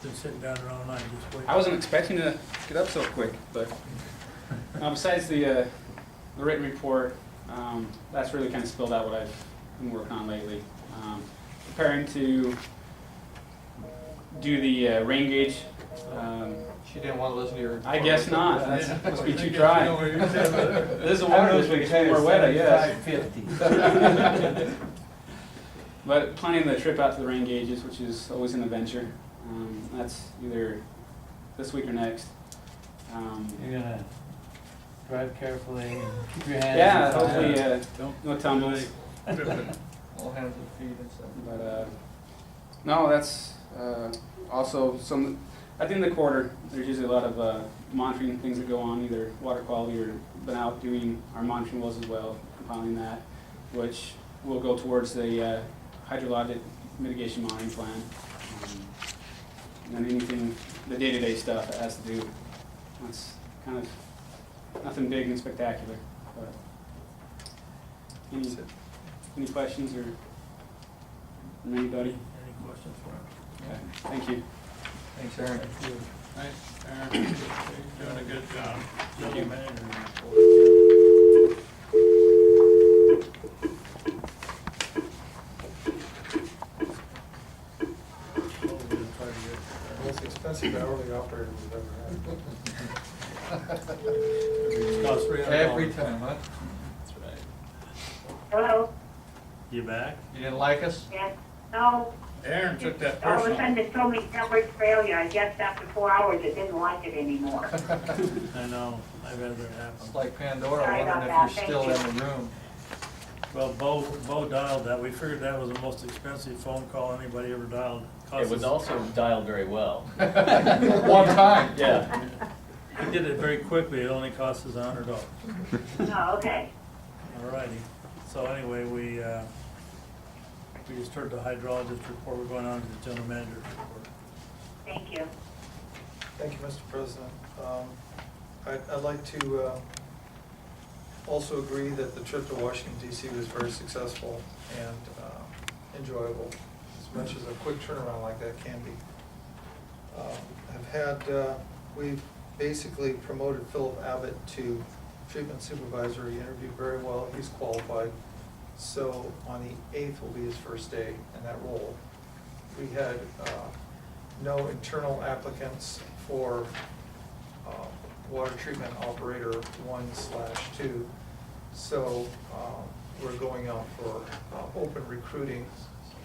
Been sitting down there all night, just waiting. I wasn't expecting to get up so quick, but besides the written report, that's really kind of spilled out what I've been working on lately. Preparing to do the rain gauge. She didn't want to listen to your. I guess not. That must be too dry. This is the water district. It's more wet, I guess. 50. But planning the trip out to the rain gauges, which is always an adventure. That's either this week or next. You're gonna drive carefully and keep your hands. Yeah, in the hopefully no tumbles. All hands and feet and stuff. But no, that's also some. At the end of the quarter, there's usually a lot of monitoring things that go on, either water quality or been out doing our monitoring wells as well, compiling that, which will go towards the hydrologic mitigation monitoring plan. And then anything, the day-to-day stuff that has to do, that's kind of nothing big and spectacular. But any questions or from anybody? Any questions for him? Okay, thank you. Thanks, Aaron. Thank you. Thanks, Aaron. You're doing a good job. Thank you. Manager Most expensive hourly operator we've ever had. report. Costs $300. Every time, huh? That's right. Hello? You back? You didn't like us? Yes. No. Aaron took that All of a personal. sudden it told me coverage failure. I guess after 4 hours it didn't like it anymore. I know, I've had that It's happen. like Pandora, Sorry wondering about if that. you're still Thank in the room. Well, Bo dialed that. We figured that was the most expensive phone call anybody ever dialed. It was also dialed very well. One time. Yeah. He did it very quickly. It only cost us $100. Oh, okay. All righty. So anyway, we just heard the hydrologist report. We're going on to the general manager's report. Thank you. Thank you, Mr. President. I'd like to also agree that the trip to Washington DC was very successful and enjoyable, as much as a quick turnaround like that can be. We've basically promoted Philip Abbott to treatment supervisor. He interviewed very well, he's qualified. So on the 8th will be his first day in that role. We had no internal applicants for water treatment operator 1/2. So we're going out for open recruiting,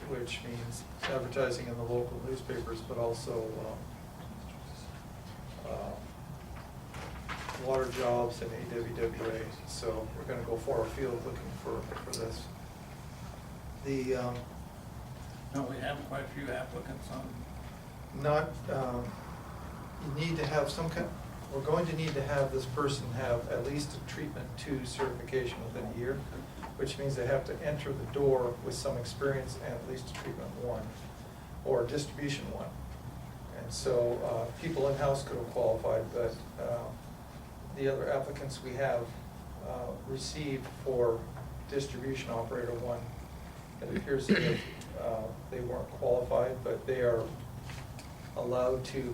which means advertising in the local newspapers, but also water jobs and AWWA. So we're going to go far afield looking for this. Don't we have quite a few applicants on? You need to have some kind, we're going to need to have this person have at least a treatment 2 certification within a year, which means they have to enter the door with some experience and at least a treatment 1 or a distribution 1. And so people in-house could have qualified, but the other applicants we have received for distribution operator 1, it appears that they weren't qualified, but they are allowed to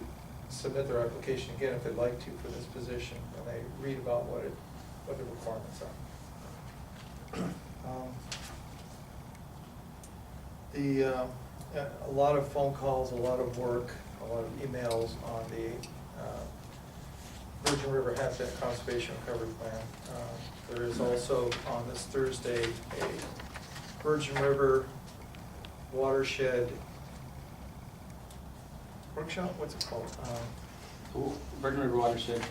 submit their application again if they'd like to for this position, and they read about what the requirements are. A lot of phone calls, a lot of work, a lot of emails on the Virgin River Habitat Conservation Recovery Plan. There is also on this Thursday a Virgin River watershed workshop, what's it called? Virgin River Watershed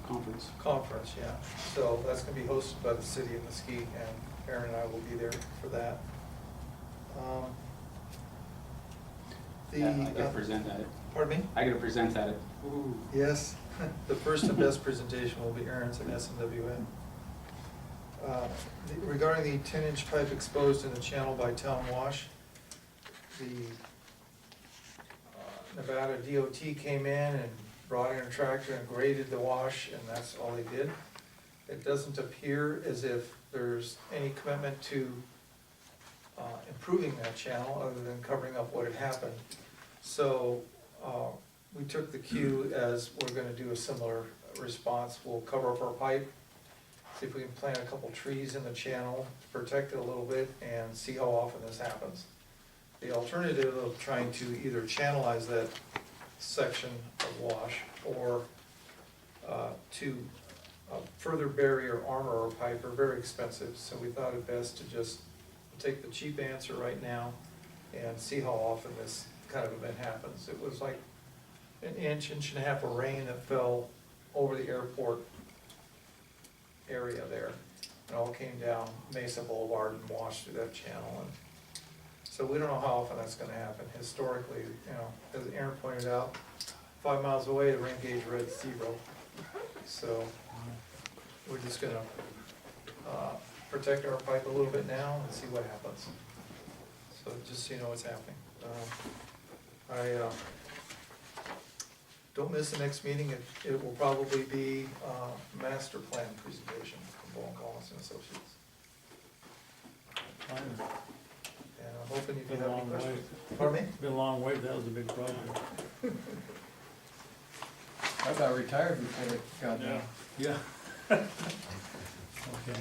Conference. Conference, yeah. So that's gonna be hosted by the city of Mesquite, and Aaron and I will be there for that. I get to present at it. Pardon me? I get to present at it. Yes, the first and best presentation will be Aaron's in SMWN. Regarding the 10-inch pipe exposed in the channel by Town Wash, the Nevada DOT came in and brought in a tractor and graded the wash, and that's all they did. It doesn't appear as if there's any commitment to improving that channel other than covering up what had happened. So we took the cue as we're gonna do a similar response. We'll cover up our pipe, see if we can plant a couple trees in the channel, protect it a little bit, and see how often this happens. The alternative of trying to either channelize that section of wash or to further bury or armor our pipe are very expensive, so we thought it best to just take the cheap answer right now and see how often this kind of event happens. It was like an inch and a half of rain that fell over the airport area there. It all came down Mesa Boulevard and washed through that channel. And so we don't know how often that's gonna happen. Historically, you know, as Aaron pointed out, 5 miles away, the rain gauge read 0. So we're just gonna protect our pipe a little bit now and see what happens. So just so you know what's happening. Don't miss the next meeting. It will probably be master plan presentation from Wallace and Associates. Fine. And I'm hoping you can Been a have any long way. questions. Pardon me? Been a long way, that was a big project. I thought retired before it got done. Yeah. Okay.